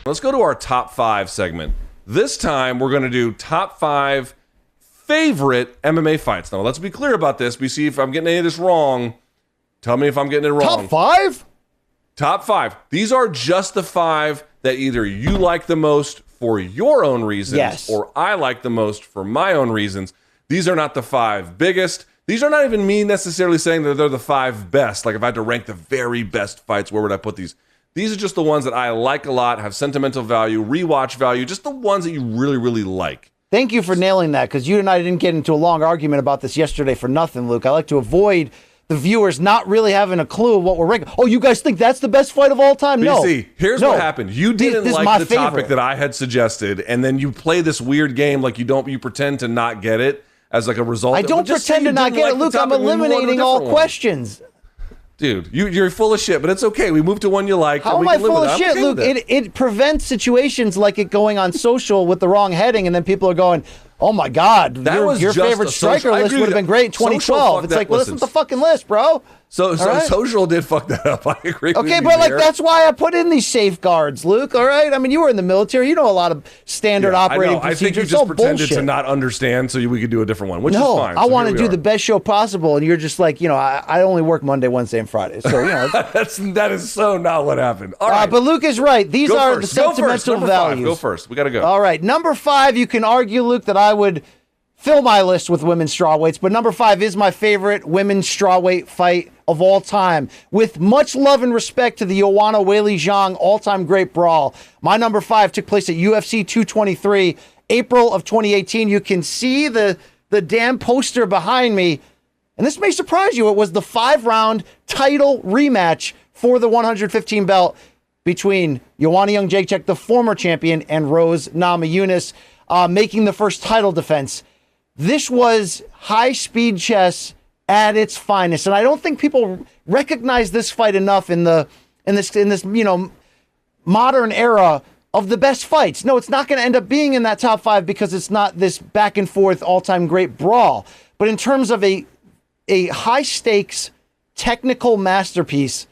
Let's go to our top 5 segment. This time, we're going to do top 5 favorite MMA fights. Now, let's be clear about this. We see if I'm getting any of this wrong. Tell me if I'm getting it wrong. Top 5? Top 5. These are just the 5 that either you like the most for your own reasons, yes, or I like the most for my own reasons. These are not the 5 biggest. These are not even me necessarily saying that they're the 5 best. Like if I had to rank the very best fights, where would I put these? These are just the ones that I like a lot, have sentimental value, rewatch value, just the ones that you really, really like. Thank you for nailing that, because you and I didn't get into a long argument about this yesterday for nothing, Luke. I like to avoid the viewers not really having a clue of what we're ranking. Oh, you guys think that's the best fight of all time? No. BC, here's what happened. You didn't like the topic that I had suggested, and then you play this weird game like you pretend to not get it as like a result. I don't pretend to not get it, Luke. I'm eliminating all questions. Dude, you're full of shit, but it's okay. We moved to one you like. How am I full of shit, Luke? It prevents situations like it going on social with the wrong heading, and then people are going, oh my God, your favorite striker list would have been great in 2012. It's like, well, listen to the fucking list, bro. So right? Social did fuck that up. I agree with you. Okay, but like that's why I put in these safeguards, Luke. All right, I mean, you were in the military. You know a lot of standard operating procedures. I think you just pretended to not understand so we could do a different one, which is fine. No, I want to do the best show possible, and you're just like, I only work Monday, Wednesday, and Friday. So that is so not what happened. All right, but Luke is right. These are the sentimental values. Go first. We got to go. All right, number 5. You can argue, Luke, that I would fill my list with women's strawweights, but number 5 is my favorite women's strawweight fight of all time. With much love and respect to the Joanna Weili Zhang all-time great brawl, my number 5 took place at UFC 223, April of 2018. You can see the damn poster behind me, and this may surprise you. It was the 5-round title rematch for the 115 belt between Joanna Jędrzejczyk, the former champion, and Rose Namajunas, making the first title defense. This was high-speed chess at its finest, and I don't think people recognize this fight enough in this modern era of the best fights. No, it's not going to end up being in that top 5 because it's not this back and forth all-time great brawl. But in terms of a high-stakes technical masterpiece,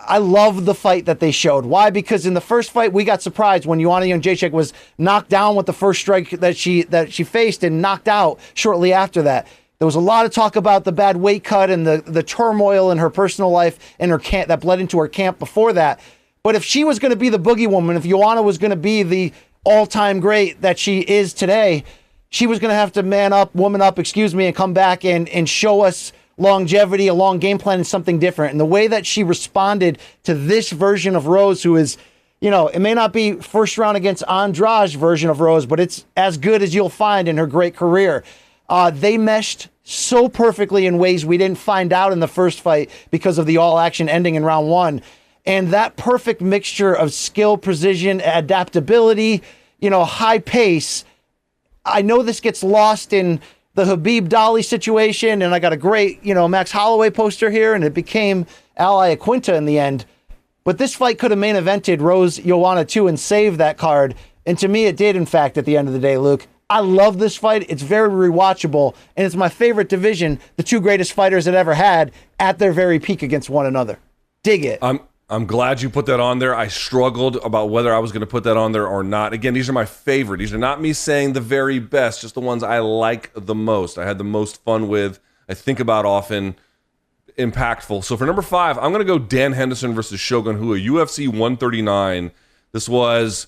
I love the fight that they showed. Why? Because in the first fight, we got surprised when Joanna Jędrzejczyk was knocked down with the first strike that she faced and knocked out shortly after that. There was a lot of talk about the bad weight cut and the turmoil in her personal life and her camp that bled into her camp before that. But if she was going to be the boogie woman, if Joanna was going to be the all-time great that she is today, she was going to have to woman up, and come back and show us longevity, a long game plan, and something different. And the way that she responded to this version of Rose, who is, it may not be first round against Andrade's version of Rose, but it's as good as you'll find in her great career. They meshed so perfectly in ways we didn't find out in the first fight because of the all-action ending in round 1. And that perfect mixture of skill, precision, adaptability, high pace. I know this gets lost in the Habib Dali situation, and I got a great, Max Holloway poster here, and it became Ally Aquinta in the end. But this fight could have main evented Rose Joanna 2 and saved that card. And to me, it did, in fact, at the end of the day, Luke. I love this fight. It's very rewatchable, and it's my favorite division, the 2 greatest fighters it ever had at their very peak against one another. Dig it. I'm glad you put that on there. I struggled about whether I was going to put that on there or not. Again, these are my favorite. These are not me saying the very best, just the ones I like the most. I had the most fun with, I think about often, impactful. So for number 5, I'm going to go Dan Henderson versus Shogun Rua, UFC 139. This was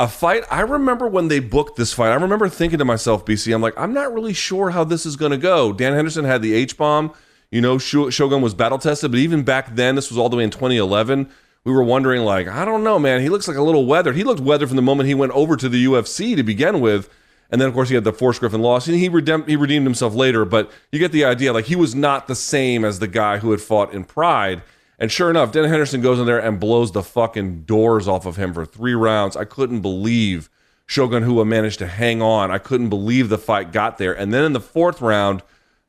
a fight. I remember when they booked this fight, I remember thinking to myself, BC, I'm like, I'm not really sure how this is going to go. Dan Henderson had the H-bomb. Shogun was battle tested, but even back then, this was all the way in 2011, we were wondering, like, I don't know, man. He looks like a little weathered. He looked weathered from the moment he went over to the UFC to begin with. And then, of course, he had the Forrest Griffin loss. And he redeemed himself later, but you get the idea. Like, he was not the same as the guy who had fought in Pride. And sure enough, Dan Henderson goes in there and blows the fucking doors off of him for 3 rounds. I couldn't believe Shogun Rua managed to hang on. I couldn't believe the fight got there. And then in the 4th round,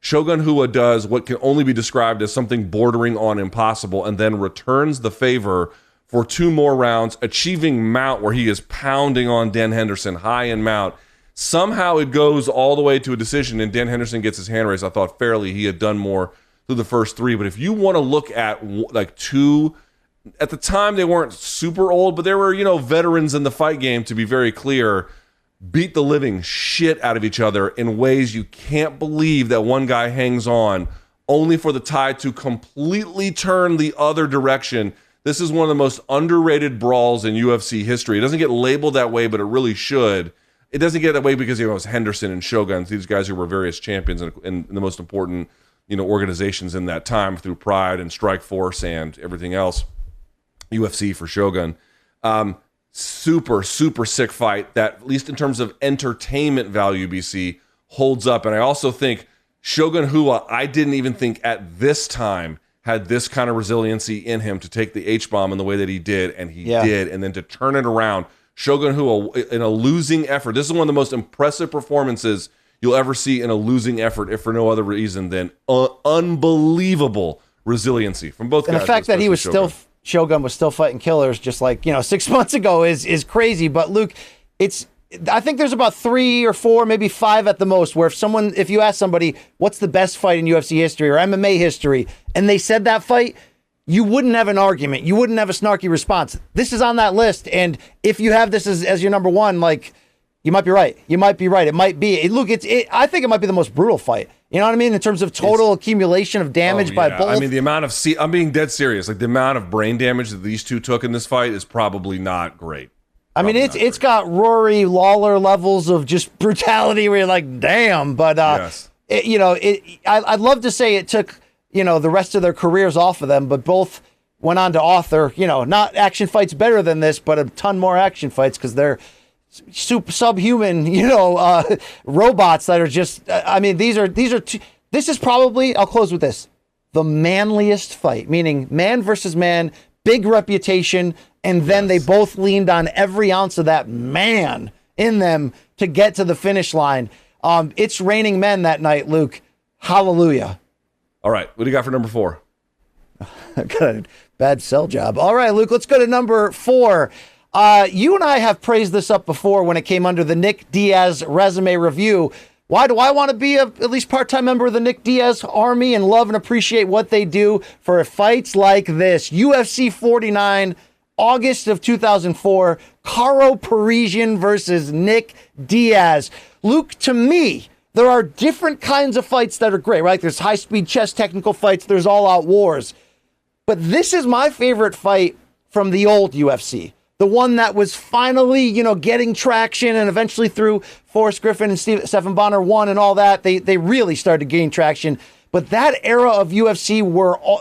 Shogun Rua does what can only be described as something bordering on impossible and then returns the favor for 2 more rounds, achieving mount where he is pounding on Dan Henderson high in mount. Somehow it goes all the way to a decision and Dan Henderson gets his hand raised. I thought fairly he had done more through the first 3. But if you want to look at like 2 at the time they weren't super old, but they were, veterans in the fight game, to be very clear, beat the living shit out of each other in ways you can't believe that one guy hangs on only for the tide to completely turn the other direction. This is one of the most underrated brawls in UFC history. It doesn't get labeled that way, but it really should. It doesn't get that way because it was Henderson and Shogun, these guys who were various champions in the most important, organizations in that time through Pride and Strikeforce and everything else. UFC for Shogun. Super, super sick fight that, at least in terms of entertainment value, BC, holds up. And I also think Shogun Rua, I didn't even think at this time had this kind of resiliency in him to take the H-bomb in the way that he did, and he did. And then to turn it around, Shogun Rua in a losing effort. This is one of the most impressive performances you'll ever see in a losing effort, if for no other reason than unbelievable resiliency from both guys. And the fact that he was Shogun was still fighting killers just like, 6 months ago is crazy. But Luke, I think there's about 3 or 4, maybe 5 at the most, where if you ask somebody, what's the best fight in UFC history or MMA history, and they said that fight, you wouldn't have an argument. You wouldn't have a snarky response. This is on that list. And if you have this as your number one, like, you might be right. You might be right. It might be. Look, I think it might be the most brutal fight. You know what I mean? In terms of total accumulation of damage by both. I mean, the amount of I'm being dead serious. Like, the amount of brain damage that these two took in this fight is probably not great. I mean, it's got Rory Lawler levels of just brutality where you're like, damn. But yes. I'd love to say it took the rest of their careers off of them, but both went on to author not action fights better than this, but a ton more action fights because they're subhuman, robots that are just. I mean, these are. This is probably. I'll close with this: the manliest fight, meaning man versus man, big reputation, and then they both leaned on every ounce of that man in them to get to the finish line. It's raining men that night, Luke. Hallelujah. All right, what do you got for number 4? I've got a bad sell job. All right, Luke, let's go to number 4. You and I have praised this up before when it came under the Nick Diaz resume review. Why do I want to be at least part-time member of the Nick Diaz army and love and appreciate what they do for fights like this? UFC 49, August of 2004, Caro Parisyan versus Nick Diaz. Luke, to me, there are different kinds of fights that are great, right? There's high-speed chess technical fights. There's all-out wars. But this is my favorite fight from the old UFC. The one that was finally, getting traction, and eventually through Forrest Griffin and Stephen Bonner 1 and all that, they really started to gain traction. But that era of UFC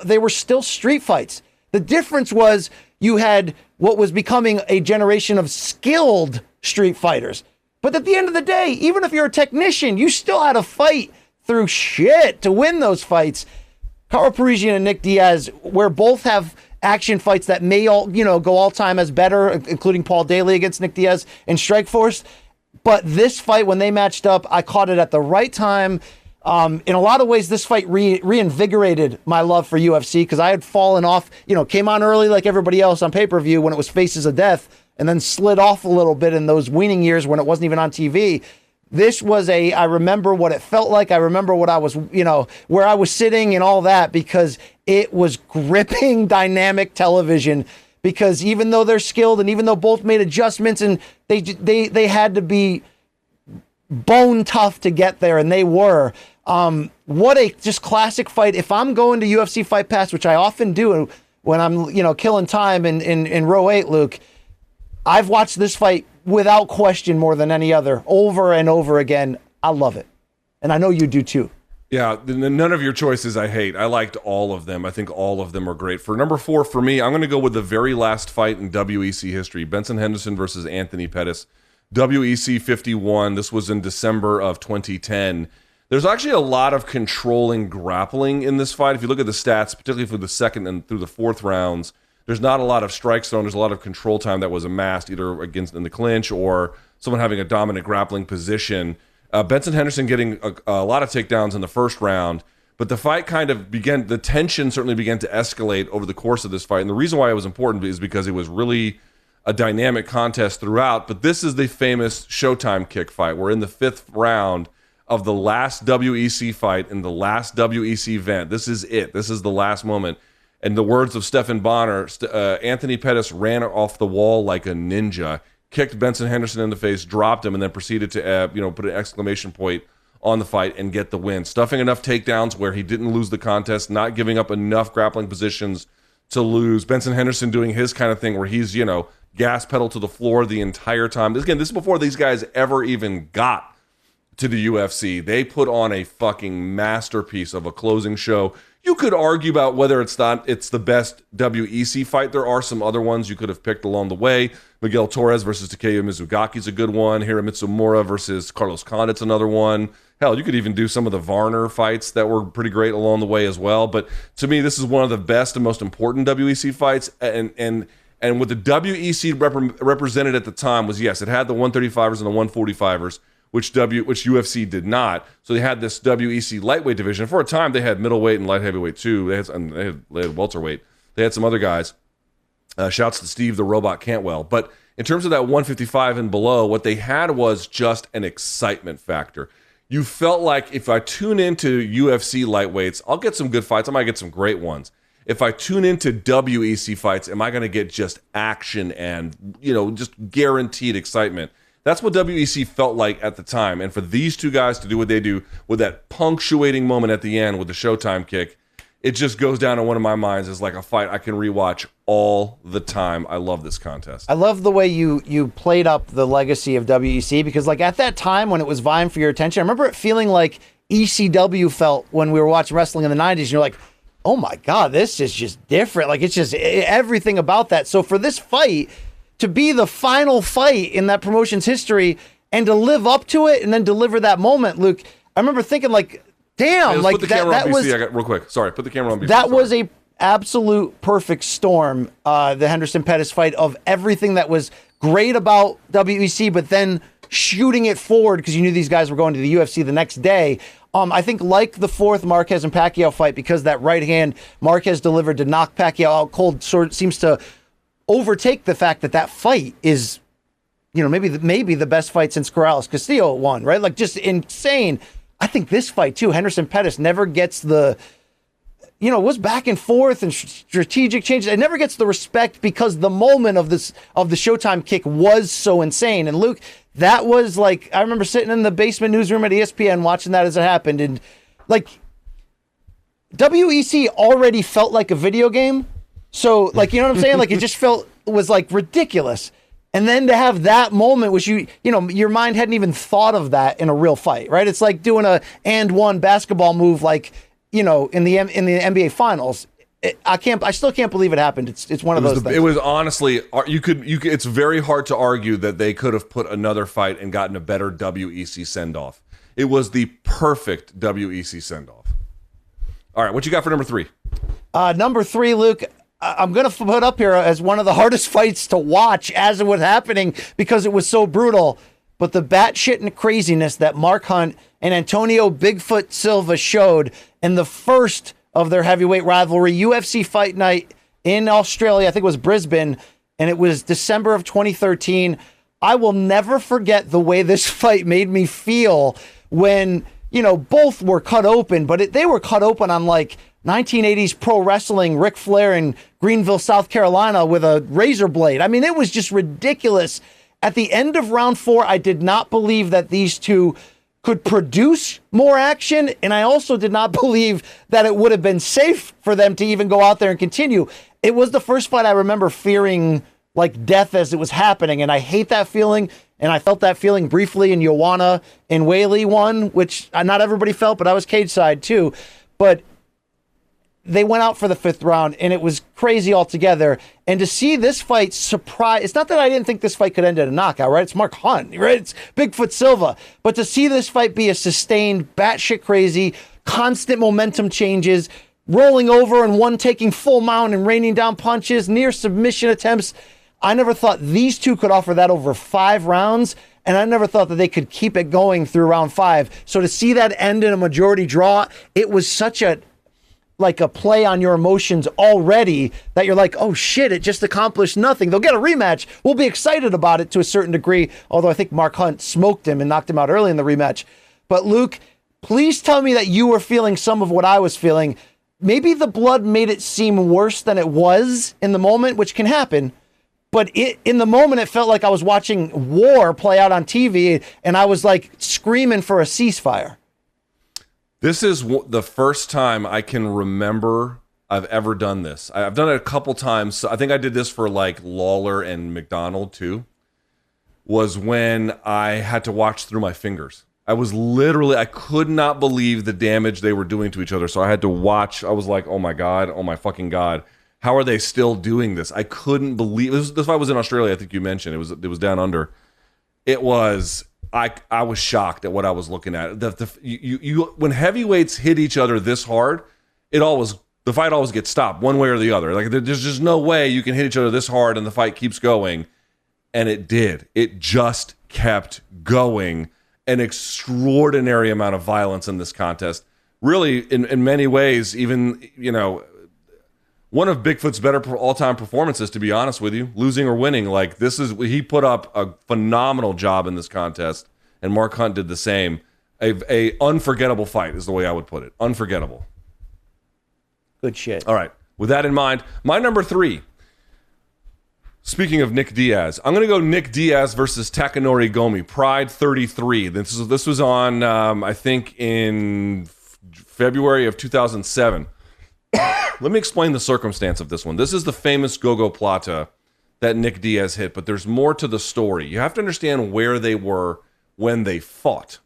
they were still street fights. The difference was you had what was becoming a generation of skilled street fighters. But at the end of the day, even if you're a technician, you still had to fight through shit to win those fights. Caro Parisyan and Nick Diaz, where both have action fights that may all, go all time as better, including Paul Daly against Nick Diaz and Strikeforce. But this fight, when they matched up, I caught it at the right time. In a lot of ways, this fight reinvigorated my love for UFC because I had fallen off, came on early like everybody else on pay-per-view when it was Faces of Death, and then slid off a little bit in those weaning years when it wasn't even on TV. This was I remember what it felt like. I remember what I was, where I was sitting and all that, because it was gripping dynamic television. Because even though they're skilled and even though both made adjustments and they had to be bone tough to get there, and they were. What a just classic fight. If I'm going to UFC Fight Pass, which I often do when I'm, killing time in row 8, Luke, I've watched this fight without question more than any other, over and over again. I love it. And I know you do too. Yeah, none of your choices I hate. I liked all of them. I think all of them are great. For number 4, for me, I'm going to go with the very last fight in WEC history, Benson Henderson versus Anthony Pettis. WEC 51. This was in December of 2010. There's actually a lot of controlling grappling in this fight. If you look at the stats, particularly for the second and through the 4th rounds, there's not a lot of strikes thrown. There's a lot of control time that was amassed either against in the clinch or someone having a dominant grappling position. Benson Henderson getting a lot of takedowns in the first round, but the fight kind of began, the tension certainly began to escalate over the course of this fight. And the reason why it was important is because it was really a dynamic contest throughout. But this is the famous Showtime kick fight. We're in the 5th round of the last WEC fight in the last WEC event. This is it. This is the last moment. In the words of Stephan Bonner, Anthony Pettis ran off the wall like a ninja, kicked Benson Henderson in the face, dropped him, and then proceeded to put an exclamation point on the fight and get the win. Stuffing enough takedowns where he didn't lose the contest, not giving up enough grappling positions to lose. Benson Henderson doing his kind of thing where he's, gas pedal to the floor the entire time. This is before these guys ever even got to the UFC. They put on a fucking masterpiece of a closing show. You could argue about whether it's the best WEC fight. There are some other ones you could have picked along the way. Miguel Torres versus Takeya Mizugaki is a good one. Hiromitsu Mora versus Carlos Condit's another one. Hell, you could even do some of the Varner fights that were pretty great along the way as well. But to me, this is one of the best and most important WEC fights. And what the WEC represented at the time was, yes, it had the 135ers and the 145ers, which UFC did not. So they had this WEC lightweight division. For a time, they had middleweight and light heavyweight too. They had welterweight. They had some other guys. Shouts to Steve the Robot Cantwell. But in terms of that 155 and below, what they had was just an excitement factor. You felt like if I tune into UFC lightweights, I'll get some good fights. I might get some great ones. If I tune into WEC fights, am I going to get just action and, just guaranteed excitement? That's what WEC felt like at the time. And for these two guys to do what they do with that punctuating moment at the end with the Showtime kick, it just goes down in one of my minds as like a fight I can rewatch all the time. I love this contest. I love the way you played up the legacy of WEC because like at that time when it was vying for your attention, I remember it feeling like ECW felt when we were watching wrestling in the 90s. And you're like, oh my God, this is just different. Like it's just everything about that. So for this fight to be the final fight in that promotion's history and to live up to it and then deliver that moment, Luke, I remember thinking like, damn, hey, like put the camera on BC. Real quick. Sorry, put the camera on BC. That was a absolute perfect storm, the Henderson Pettis fight of everything that was great about WEC, but then shooting it forward because you knew these guys were going to the UFC the next day. I think like the fourth Marquez and Pacquiao fight, because that right hand Marquez delivered to knock Pacquiao out cold sort of seems to overtake the fact that fight is, maybe the best fight since Corrales-Castillo won, right? Like just insane. I think this fight too, Henderson Pettis never gets the, was back and forth and strategic changes. It never gets the respect because the moment of the Showtime kick was so insane. And Luke, that was like, I remember sitting in the basement newsroom at ESPN watching that as it happened. And like WEC already felt like a video game. So like, you know what I'm saying? Like it just was like ridiculous. And then to have that moment, which your mind hadn't even thought of that in a real fight, right? It's like doing a and one basketball move, like, in the NBA finals. I still can't believe it happened. It's one of those things. It was honestly, you could. It's very hard to argue that they could have put another fight and gotten a better WEC send off. It was the perfect WEC send off. All right, what you got for number 3? Number 3, Luke. I'm going to put up here as one of the hardest fights to watch as it was happening because it was so brutal. But the batshit and craziness that Mark Hunt and Antonio Bigfoot Silva showed in the first of their heavyweight rivalry, UFC Fight Night in Australia, I think it was Brisbane, and it was December of 2013. I will never forget the way this fight made me feel when, both were cut open, but they were cut open on like 1980s pro wrestling, Ric Flair in Greenville, South Carolina with a razor blade. I mean, it was just ridiculous. At the end of round 4, I did not believe that these two could produce more action, and I also did not believe that it would have been safe for them to even go out there and continue. It was the first fight I remember fearing like death as it was happening, and I hate that feeling, and I felt that feeling briefly in Joanna and Whaley one, which not everybody felt, but I was cage side too. But they went out for the 5th round, and it was crazy altogether. And to see this fight surprise, it's not that I didn't think this fight could end in a knockout, right? It's Mark Hunt, right? It's Bigfoot Silva. But to see this fight be a sustained, batshit crazy, constant momentum changes, rolling over and one taking full mount and raining down punches, near submission attempts, I never thought these two could offer that over 5 rounds. And I never thought that they could keep it going through round 5. So to see that end in a majority draw, it was such a play on your emotions already that you're like, oh shit, it just accomplished nothing. They'll get a rematch. We'll be excited about it to a certain degree, although I think Mark Hunt smoked him and knocked him out early in the rematch. But Luke, please tell me that you were feeling some of what I was feeling. maybe the blood made it seem worse than it was in the moment, which can happen. But in the moment, it felt like I was watching war play out on TV, and I was like screaming for a ceasefire. This is the first time I can remember I've ever done this. I've done it a couple times. I think I did this for like Lawler and McDonald too, was when I had to watch through my fingers. I could not believe the damage they were doing to each other. So I had to watch. I was like, oh my God, oh my fucking God. How are they still doing this? I couldn't believe this fight was in Australia. I think you mentioned it was down under. It was, I was shocked at what I was looking at. When heavyweights hit each other this hard, the fight always gets stopped one way or the other. Like there's just no way you can hit each other this hard and the fight keeps going. And it did. It just kept going. An extraordinary amount of violence in this contest. Really, in many ways, even, one of Bigfoot's better all-time performances, to be honest with you, losing or winning. Like he put up a phenomenal job in this contest, and Mark Hunt did the same. A unforgettable fight is the way I would put it. Unforgettable. Good shit. All right. With that in mind, my number 3. Speaking of Nick Diaz, I'm going to go Nick Diaz versus Takanori Gomi, Pride 33. This was on, I think, in February of 2007. Let me explain the circumstance of this one. This is the famous Gogo Plata that Nick Diaz hit, but there's more to the story. You have to understand where they were when they fought.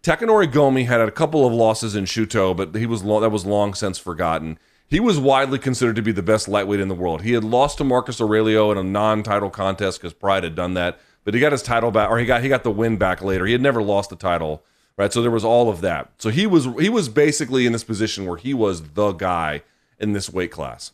Takanori Gomi had a couple of losses in Shuto, but that was long since forgotten. He was widely considered to be the best lightweight in the world. He had lost to Marcus Aurelio in a non-title contest because Pride had done that, but he got his title back, or he got the win back later. He had never lost the title, right? So there was all of that. So he was basically in this position where he was the guy in this weight class.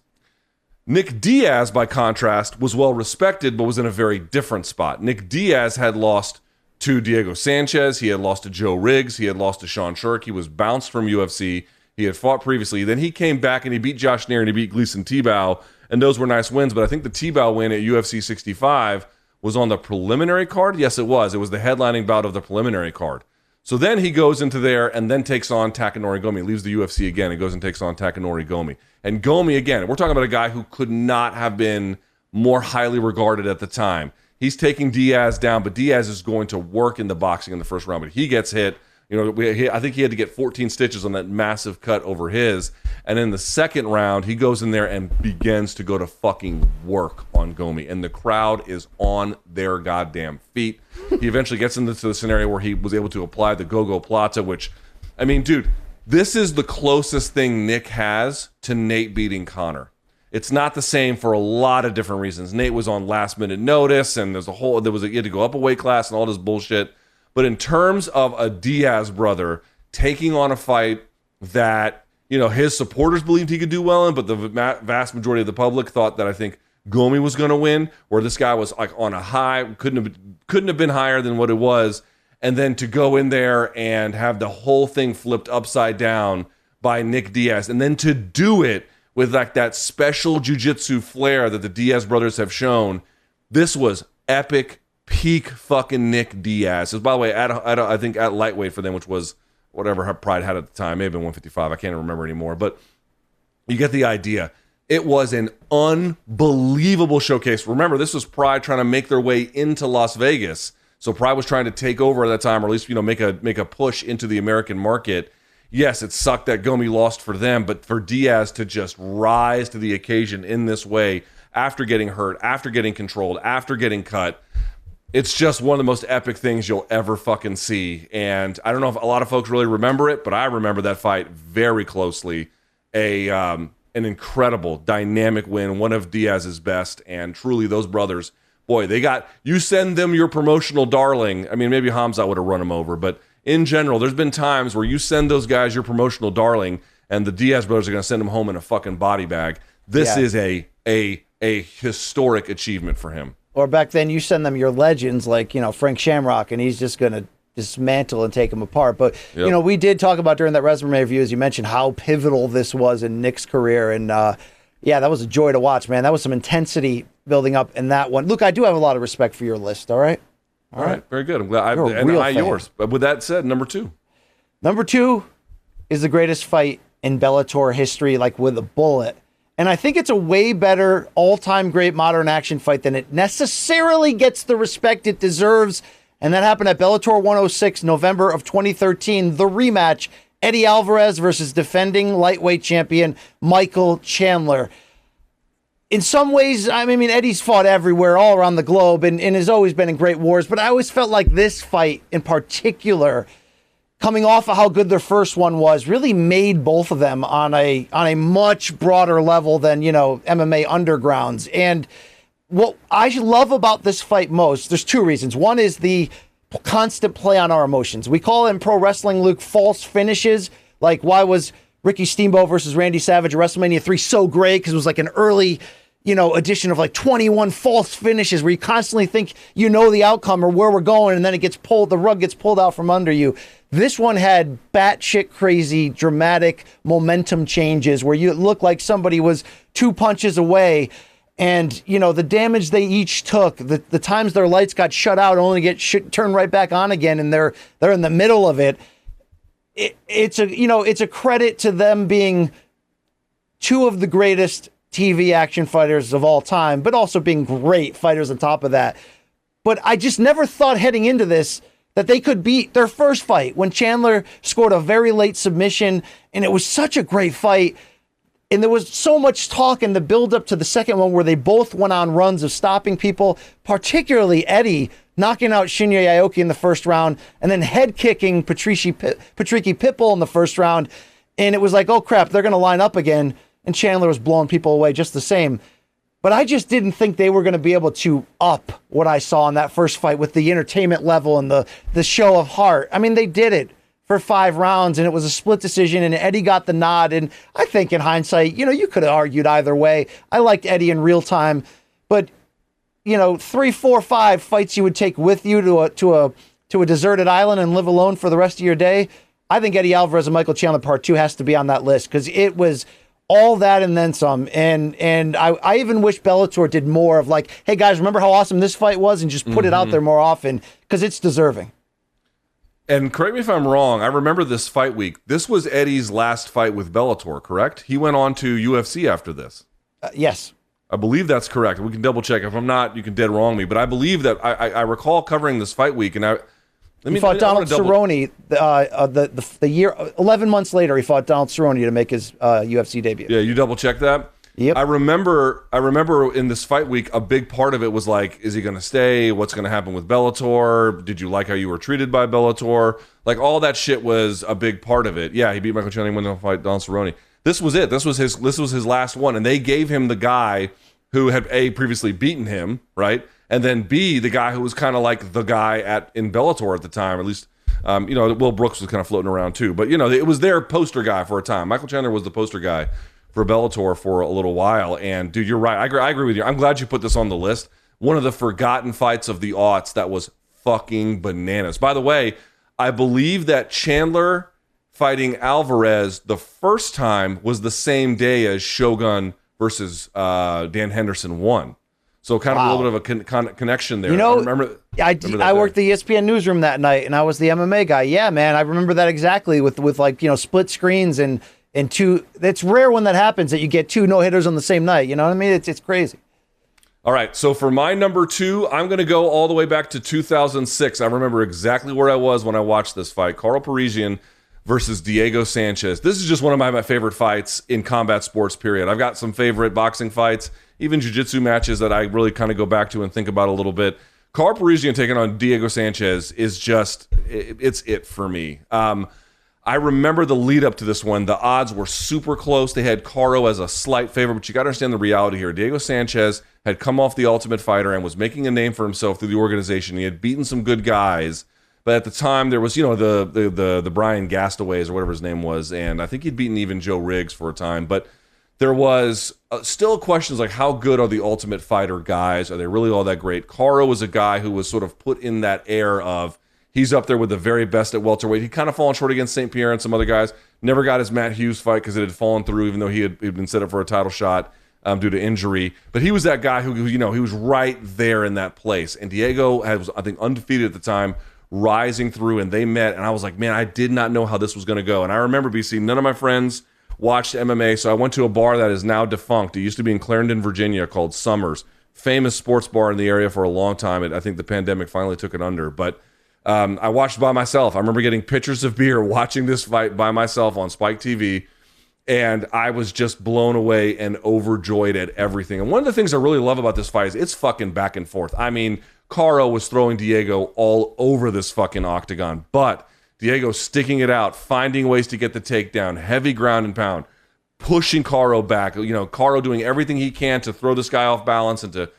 Nick Diaz, by contrast, was well respected, but was in a very different spot. Nick Diaz had lost to Diego Sanchez. He had lost to Joe Riggs. He had lost to Sean Shirk. He was bounced from UFC. He had fought previously. Then he came back and he beat Josh Neer and he beat Gleason Tebow, and those were nice wins. But I think the Tebow win at UFC 65 was on the preliminary card. Yes, it was. It was the headlining bout of the preliminary card. So then he goes into there and then takes on Takanori Gomi. Leaves the UFC again and goes and takes on Takanori Gomi. And Gomi, again, we're talking about a guy who could not have been more highly regarded at the time. He's taking Diaz down, but Diaz is going to work in the boxing in the first round. But he gets hit. I think he had to get 14 stitches on that massive cut over his. And in the second round, he goes in there and begins to go to fucking work on Gomi. And the crowd is on their goddamn feet. He eventually gets into the scenario where he was able to apply the Gogo Plata, which, I mean, dude, this is the closest thing Nick has to Nate beating Conor. It's not the same for a lot of different reasons. Nate was on last minute notice, and he had to go up a weight class and all this bullshit. But in terms of a Diaz brother taking on a fight that, his supporters believed he could do well in, but the vast majority of the public thought that I think Gomi was going to win, where this guy was like on a high, couldn't have been higher than what it was, and then to go in there and have the whole thing flipped upside down by Nick Diaz, and then to do it with like that special jiu-jitsu flair that the Diaz brothers have shown. This was epic. Peak fucking Nick Diaz. By the way, I think at lightweight for them, which was whatever Pride had at the time, maybe 155. I can't remember anymore, but you get the idea. It was an unbelievable showcase. Remember, this was Pride trying to make their way into Las Vegas. So Pride was trying to take over at that time, or at least make a push into the American market. Yes, it sucked that Gomi lost for them, but for Diaz to just rise to the occasion in this way after getting hurt, after getting controlled, after getting cut. It's just one of the most epic things you'll ever fucking see. And I don't know if a lot of folks really remember it, but I remember that fight very closely. An incredible, dynamic win, one of Diaz's best. And truly, those brothers, boy, you send them your promotional darling. I mean, maybe Hamzat would have run him over, but in general, there's been times where you send those guys your promotional darling, and the Diaz brothers are going to send them home in a fucking body bag. This is a historic achievement for him. Or back then, you send them your legends like, Frank Shamrock, and he's just going to dismantle and take them apart. But, we did talk about during that resume review, as you mentioned, how pivotal this was in Nick's career. And, that was a joy to watch, man. That was some intensity building up in that one. Look, I do have a lot of respect for your list, all right? All right. Very good. I'm glad. Yours. But with that said, number 2. Number 2 is the greatest fight in Bellator history, like with a bullet. And I think it's a way better all-time great modern action fight than it necessarily gets the respect it deserves. And that happened at Bellator 106, November of 2013, the rematch, Eddie Alvarez versus defending lightweight champion Michael Chandler. In some ways, I mean, Eddie's fought everywhere, all around the globe, and has always been in great wars. But I always felt like this fight in particular, coming off of how good their first one was, really made both of them on a much broader level than, MMA undergrounds. And what I love about this fight most, there's two reasons. One is the constant play on our emotions. We call it in pro wrestling, Luke, false finishes. Like, why was Ricky Steamboat versus Randy Savage at WrestleMania 3 so great? Because it was like an early, edition of like 21 false finishes where you constantly think the outcome or where we're going, and then the rug gets pulled out from under you. This one had batshit crazy, dramatic momentum changes where it looked like somebody was 2 punches away. And, the damage they each took, the times their lights got shut out only to get turned right back on again, and they're in the middle of it. It's a credit to them being two of the greatest TV action fighters of all time, but also being great fighters on top of that. But I just never thought heading into this that they could beat their first fight when Chandler scored a very late submission, and it was such a great fight. And there was so much talk in the build up to the second one where they both went on runs of stopping people, particularly Eddie knocking out Shinya Aoki in the first round and then head kicking Patricky Pitbull in the first round. And it was like, oh crap, they're going to line up again. And Chandler was blowing people away just the same. But I just didn't think they were going to be able to up what I saw in that first fight with the entertainment level and the show of heart. I mean, they did it for 5 rounds, and it was a split decision, and Eddie got the nod. And I think in hindsight, you could have argued either way. I liked Eddie in real time, but 3, 4, 5 fights you would take with you to a deserted island and live alone for the rest of your day. I think Eddie Alvarez and Michael Chandler Part 2 has to be on that list because it was all that and then some. And I even wish Bellator did more of like, hey guys, remember how awesome this fight was, and just put it out there more often because it's deserving. And correct me if I'm wrong, I remember this fight week. This was Eddie's last fight with Bellator, correct? He went on to UFC after this. Yes. I believe that's correct. We can double check. If I'm not, you can dead wrong me. But I believe that I recall covering this fight week, and he fought Donald Cerrone the year 11 months later. He fought Donald Cerrone to make his UFC debut. Yeah, you double check that. Yep. I remember in this fight week, a big part of it was like, is he going to stay? What's going to happen with Bellator? Did you like how you were treated by Bellator? Like all that shit was a big part of it. Yeah, he beat Michael Chandler, went on to fight Donald Cerrone. This was it. This was his last one, and they gave him the guy who had A, previously beaten him, right? And then B, the guy who was kind of like the guy in Bellator at the time, or at least, Will Brooks was kind of floating around too. But, it was their poster guy for a time. Michael Chandler was the poster guy for Bellator for a little while. And, dude, you're right. I agree with you. I'm glad you put this on the list. One of the forgotten fights of the aughts that was fucking bananas. By the way, I believe that Chandler fighting Alvarez the first time was the same day as Shogun versus Dan Henderson won. So kind of a little bit of a connection there. I worked the ESPN newsroom that night, and I was the MMA guy. Yeah, man, I remember that exactly with like, split screens and two. It's rare when that happens that you get 2 no-hitters on the same night. You know what I mean? It's crazy. All right, so for my number 2, I'm going to go all the way back to 2006. I remember exactly where I was when I watched this fight. Parisyan versus Diego Sanchez. This is just one of my favorite fights in combat sports, period. I've got some favorite boxing fights, even jiu-jitsu matches that I really kind of go back to and think about a little bit. Parisyan taking on Diego Sanchez is just, it's it for me. I remember the lead up to this one. The odds were super close. They had Caro as a slight favorite, but you got to understand the reality here. Diego Sanchez had come off the Ultimate Fighter and was making a name for himself through the organization. He had beaten some good guys, but at the time there was, the Brian Gastaways or whatever his name was, and I think he'd beaten even Joe Riggs for a time. But there was still questions like, how good are the Ultimate Fighter guys? Are they really all that great? Caro was a guy who was sort of put in that air of, he's up there with the very best at welterweight. He'd kind of fallen short against St. Pierre and some other guys. Never got his Matt Hughes fight because it had fallen through, even though he'd been set up for a title shot due to injury. But he was that guy who, he was right there in that place. And Diego was, I think, undefeated at the time, rising through, and they met. And I was like, man, I did not know how this was going to go. And I remember, BC, none of my friends watched MMA. So I went to a bar that is now defunct. It used to be in Clarendon, Virginia, called Summers. Famous sports bar in the area for a long time. I think the pandemic finally took it under. But I watched by myself. I remember getting pitchers of beer, watching this fight by myself on Spike TV. And I was just blown away and overjoyed at everything. And one of the things I really love about this fight is it's fucking back and forth. I mean, Caro was throwing Diego all over this fucking octagon, but Diego sticking it out, finding ways to get the takedown, heavy ground and pound, pushing Caro back. You know, Caro doing everything he can to throw this guy off balance and to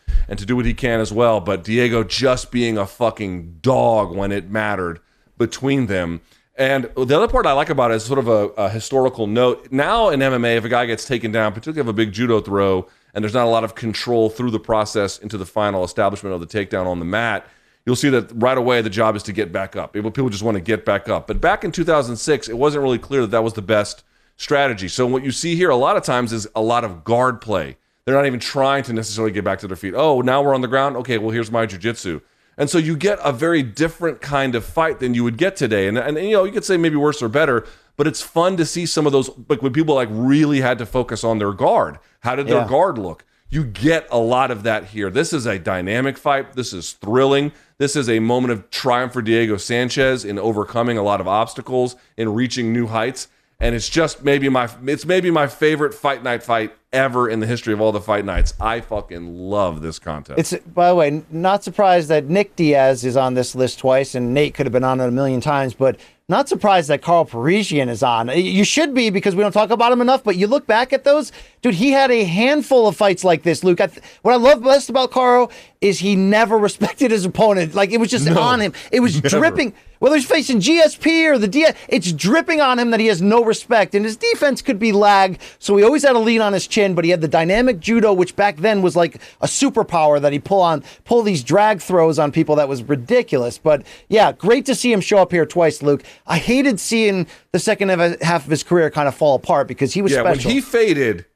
do what he can as well. But Diego just being a fucking dog when it mattered between them. And the other part I like about it is sort of a historical note. Now in MMA, if a guy gets taken down, particularly if a big judo throw, and there's not a lot of control through the process into the final establishment of the takedown on the mat, you'll see that right away the job is to get back up. People just want to get back up. But back in 2006, it wasn't really clear that that was the best strategy. So what you see here a lot of times is a lot of guard play. They're not even trying to necessarily get back to their feet. Oh, now we're on the ground? Okay, well, here's my jiu-jitsu. And so you get a very different kind of fight than you would get today. And you know, you could say maybe worse or better, but it's fun to see some of those, like when people like really had to focus on their guard. How did their guard look? You get a lot of that here. This is a dynamic fight. This is thrilling. This is a moment of triumph for Diego Sanchez in overcoming a lot of obstacles, in reaching new heights. And it's just maybe my favorite fight night fight ever in the history of all the fight nights. I fucking love this contest. It's, by the way, not surprised that Nick Diaz is on this list twice, and Nate could have been on it a million times, but not surprised that Carl Parisyan is on. You should be, because we don't talk about him enough, but you look back at those, dude, he had a handful of fights like this, Luke. What I love best about Carl is he never respected his opponent. Like, it was just on him. It was dripping. Whether he's facing GSP or the Diaz, it's dripping on him that he has no respect. And his defense could be lag, so he always had a lead on his chin, but he had the dynamic judo, which back then was like a superpower that he pull these drag throws on people that was ridiculous. But yeah, great to see him show up here twice, Luke. I hated seeing the second half of his career kind of fall apart because he was special. When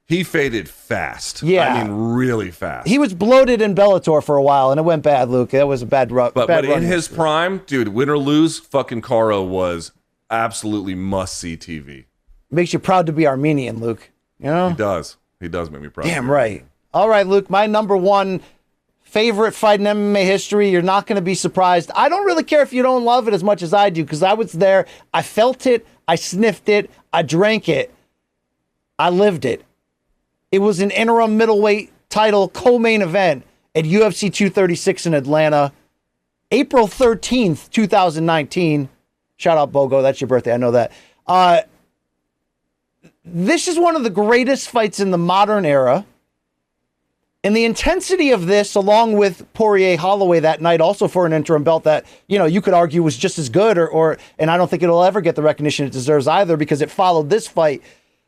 he faded fast. Yeah. I mean, really fast. He was bloated in Bellator for a while, and it went bad, Luke. That was a bad run. But in his prime, dude, win or lose, fucking Caro was absolutely must-see TV. Makes you proud to be Armenian, Luke. You know? He does. He does make me proud. Damn right. All right, Luke, my number one favorite fight in MMA history. You're not going to be surprised. I don't really care if you don't love it as much as I do, because I was there. I felt it. I sniffed it. I drank it. I lived it. It was an interim middleweight title co-main event at UFC 236 in Atlanta, April 13th, 2019. Shout out, Bogo. That's your birthday. I know that. This is one of the greatest fights in the modern era. And the intensity of this, along with Poirier-Holloway that night, also for an interim belt that, you know, you could argue was just as good, and I don't think it'll ever get the recognition it deserves either, because it followed this fight.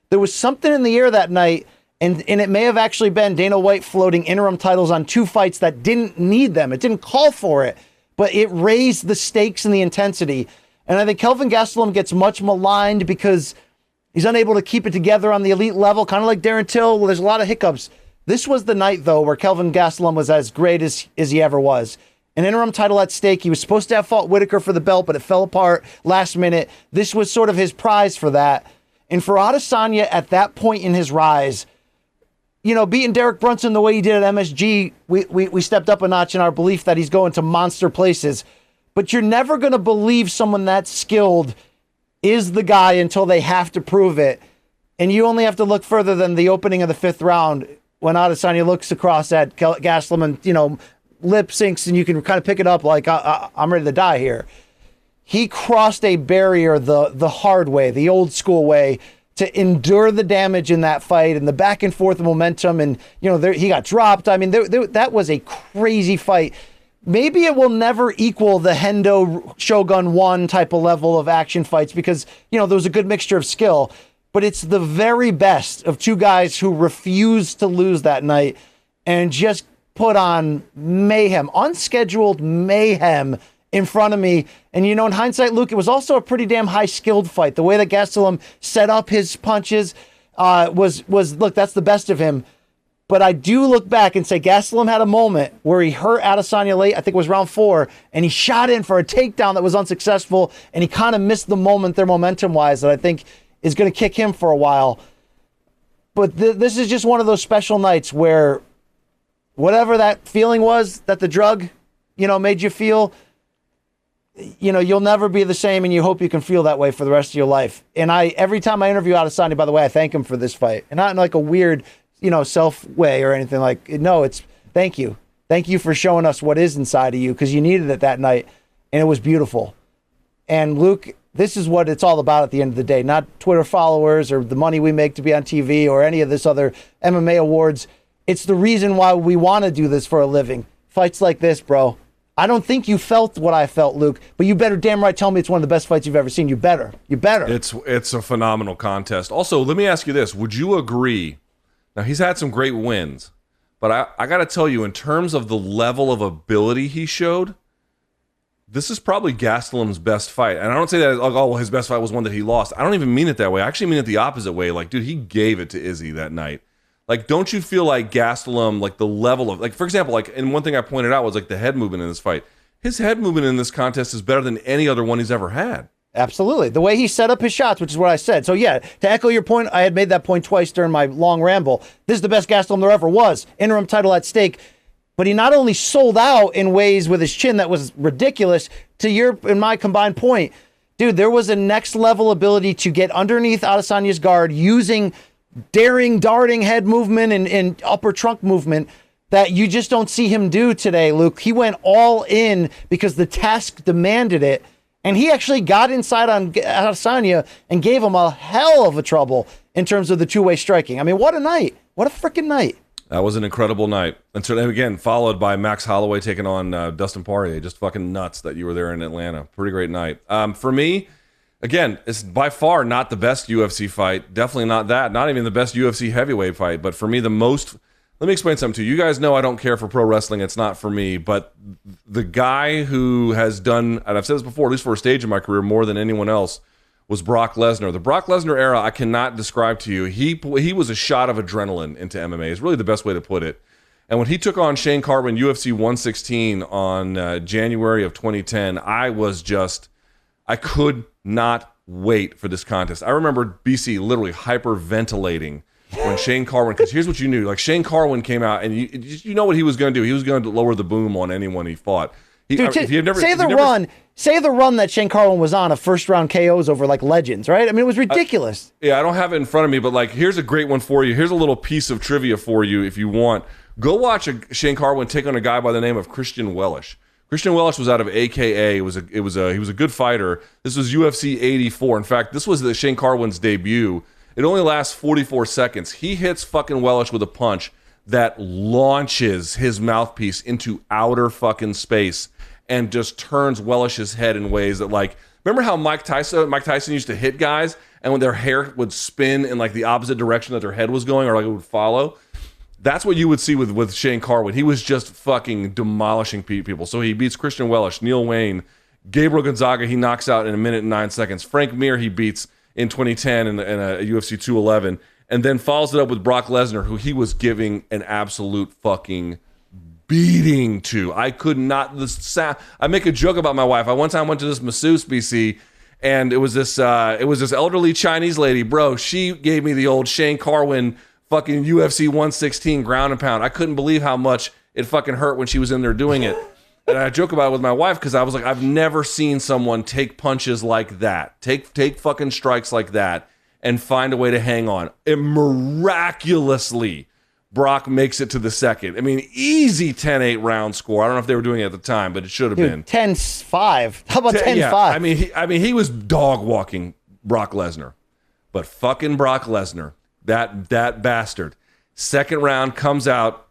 There was something in the air that night, and it may have actually been Dana White floating interim titles on two fights that didn't need them. It didn't call for it, but it raised the stakes and the intensity. And I think Kelvin Gastelum gets much maligned because he's unable to keep it together on the elite level, kind of like Darren Till. Well, there's a lot of hiccups. This was the night, though, where Kelvin Gastelum was as great as he ever was. An interim title at stake. He was supposed to have fought Whitaker for the belt, but it fell apart last minute. This was sort of his prize for that. And for Adesanya at that point in his rise, you know, beating Derek Brunson the way he did at MSG, we stepped up a notch in our belief that he's going to monster places. But you're never going to believe someone that skilled is the guy until they have to prove it. And you only have to look further than the opening of the fifth round when Adesanya looks across at Gastelum and, you know, lip syncs, and you can kind of pick it up like, I'm ready to die here. He crossed a barrier the hard way, the old school way, to endure the damage in that fight and the back and forth momentum. And, you know, he got dropped. I mean, that was a crazy fight. Maybe it will never equal the Hendo Shogun 1 type of level of action fights because, you know, there was a good mixture of skill. But it's the very best of two guys who refused to lose that night and just put on mayhem, unscheduled mayhem in front of me. And, you know, in hindsight, Luke, it was also a pretty damn high-skilled fight. The way that Gastelum set up his punches was look, that's the best of him. But I do look back and say Gastelum had a moment where he hurt Adesanya late, I think it was round 4, and he shot in for a takedown that was unsuccessful, and he kind of missed the moment there momentum-wise that I think is going to kick him for a while. But this is just one of those special nights where whatever that feeling was that the drug, made you feel, you'll never be the same, and you hope you can feel that way for the rest of your life. And every time I interview Adesanya, by the way, I thank him for this fight. And not in like a weird, self way or anything like, no, it's thank you. Thank you for showing us what is inside of you, because you needed it that night, and it was beautiful. And Luke, this is what it's all about at the end of the day, not Twitter followers or the money we make to be on TV or any of this other MMA awards. It's the reason why we want to do this for a living. Fights like this, bro. I don't think you felt what I felt, Luke, but you better damn right tell me it's one of the best fights you've ever seen. You better. It's a phenomenal contest. Also, let me ask you this. Would you agree? Now, he's had some great wins, but I got to tell you, in terms of the level of ability he showed, this is probably Gastelum's best fight. And I don't say that like, oh, well, his best fight was one that he lost. I don't even mean it that way. I actually mean it the opposite way. Like, dude, he gave it to Izzy that night. Like, don't you feel like Gastelum, like the level of, like, for example, like, and one thing I pointed out was like the head movement in this fight. His head movement in this contest is better than any other one he's ever had. Absolutely. The way he set up his shots, which is what I said. So, yeah, to echo your point, I had made that point twice during my long ramble. This is the best Gastelum there ever was. Interim title at stake. But he not only sold out in ways with his chin that was ridiculous, to your and my combined point, dude, there was a next level ability to get underneath Adesanya's guard using daring, darting head movement and upper trunk movement that you just don't see him do today, Luke. He went all in because the task demanded it. And he actually got inside on Adesanya and gave him a hell of a trouble in terms of the two-way striking. I mean, what a night. What a freaking night. That was an incredible night. And so, again, followed by Max Holloway taking on Dustin Poirier. Just fucking nuts that you were there in Atlanta. Pretty great night. For me, again, it's by far not the best UFC fight. Definitely not that. Not even the best UFC heavyweight fight. But for me, the most... Let me explain something to you. You guys know I don't care for pro wrestling. It's not for me. But the guy who has done, and I've said this before, at least for a stage in my career, more than anyone else, was Brock Lesnar. The Brock Lesnar era, I cannot describe to you. He was a shot of adrenaline into MMA. It's really the best way to put it. And when he took on Shane Carwin, UFC 116 on January of 2010, I could not wait for this contest. I remember BC literally hyperventilating when Shane Carwin, because here's what you knew. Like, Shane Carwin came out, and you know what he was going to do. He was going to lower the boom on anyone he fought. Say the run that Shane Carwin was on of first-round KOs over, like, legends, right? I mean, it was ridiculous. I don't have it in front of me, but, like, here's a great one for you. Here's a little piece of trivia for you if you want. Go watch Shane Carwin take on a guy by the name of Christian Wellish. Christian Wellish was out of AKA. He was a good fighter. This was UFC 84. In fact, this was Shane Carwin's debut. It only lasts 44 seconds. He hits fucking Wellish with a punch that launches his mouthpiece into outer fucking space and just turns Wellish's head in ways that, like, remember how Mike Tyson used to hit guys and when their hair would spin in like the opposite direction that their head was going, or like it would follow? That's what you would see with Shane Carwin. He was just fucking demolishing people. So he beats Christian Wellish, Neil Wayne, Gabriel Gonzaga, he knocks out in 1 minute and 9 seconds. Frank Mir he beats in 2010 in a UFC 211, and then follows it up with Brock Lesnar, who he was giving an absolute fucking beating to. I could not. I make a joke about my wife. I one time went to this masseuse, BC, and it was this elderly Chinese lady, bro. She gave me the old Shane Carwin fucking UFC 116 ground and pound. I couldn't believe how much it fucking hurt when she was in there doing it. And I joke about it with my wife because I was like, I've never seen someone take punches like that, take fucking strikes like that, and find a way to hang on. And miraculously, Brock makes it to the second. I mean, easy 10-8 round score. I don't know if they were doing it at the time, but it should have been 10-5. How about 10-5? Yeah, I mean, he was dog walking Brock Lesnar, but fucking Brock Lesnar, that bastard. Second round comes out,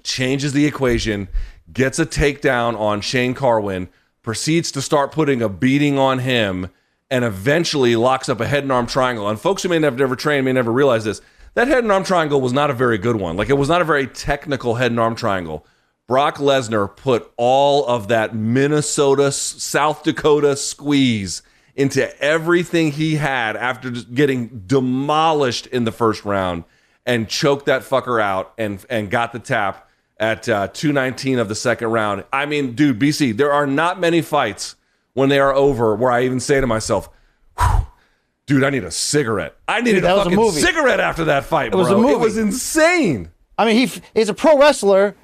changes the equation, gets a takedown on Shane Carwin, proceeds to start putting a beating on him, and eventually locks up a head and arm triangle. And folks who may have never trained may never realize this. That head and arm triangle was not a very good one. Like, it was not a very technical head and arm triangle. Brock Lesnar put all of that Minnesota, South Dakota squeeze into everything he had after just getting demolished in the first round, and choked that fucker out and got the tap at 2:19 of the second round. I mean, dude, BC, there are not many fights when they are over where I even say to myself, Dude, I need a cigarette. I needed a fucking cigarette after that fight, bro. It was insane. I mean, he's a pro wrestler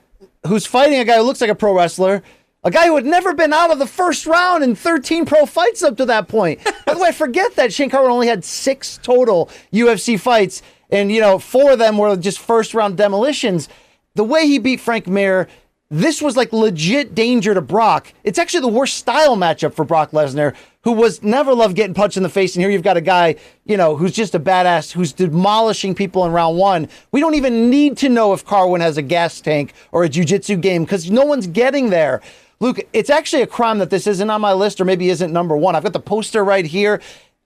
who's fighting a guy who looks like a pro wrestler, a guy who had never been out of the first round in 13 pro fights up to that point. By the way, forget that Shane Carwin only had 6 total UFC fights, and 4 of them were just first round demolitions. The way he beat Frank Mir, this was like legit danger to Brock. It's actually the worst style matchup for Brock Lesnar, who was never loved getting punched in the face. And here you've got a guy, who's just a badass, who's demolishing people in round 1. We don't even need to know if Carwin has a gas tank or a jiu-jitsu game because no one's getting there. Luke, it's actually a crime that this isn't on my list or maybe isn't number 1. I've got the poster right here.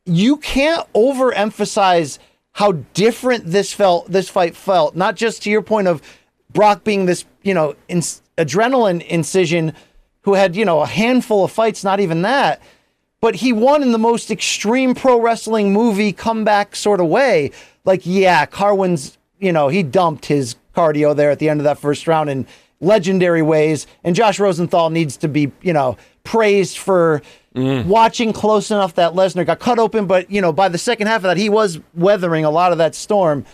You can't overemphasize how different this fight felt. Not just to your point of Brock being this, adrenaline incision who had, a handful of fights, not even that. But he won in the most extreme pro wrestling movie comeback sort of way. Like, yeah, Carwin's, he dumped his cardio there at the end of that first round in legendary ways. And Josh Rosenthal needs to be, praised for watching close enough that Lesnar got cut open. But, by the second half of that, he was weathering a lot of that storm.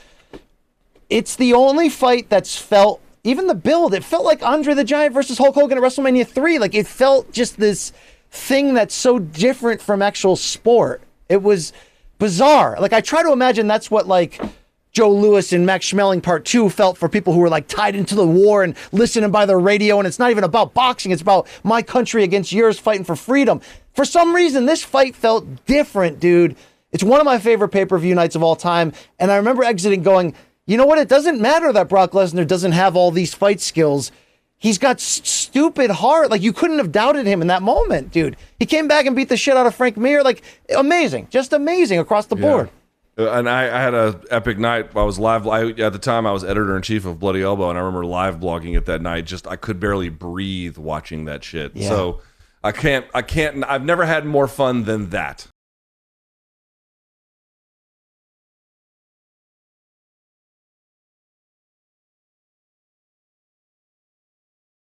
It's the only fight that's felt, even the build, it felt like Andre the Giant versus Hulk Hogan at WrestleMania 3. Like, it felt just this thing that's so different from actual sport. It was bizarre. Like, I try to imagine that's what, like, Joe Louis and Max Schmeling Part 2 felt for people who were, like, tied into the war and listening by the radio, and it's not even about boxing. It's about my country against yours fighting for freedom. For some reason, this fight felt different, dude. It's one of my favorite pay-per-view nights of all time, and I remember exiting going, you know what? It doesn't matter that Brock Lesnar doesn't have all these fight skills. He's got stupid heart. Like, you couldn't have doubted him in that moment, dude. He came back and beat the shit out of Frank Mir. Like, amazing. Just amazing across the board. And I had an epic night. I was live. At the time, I was editor-in-chief of Bloody Elbow, and I remember live blogging it that night. Just, I could barely breathe watching that shit. Yeah. So, I've never had more fun than that.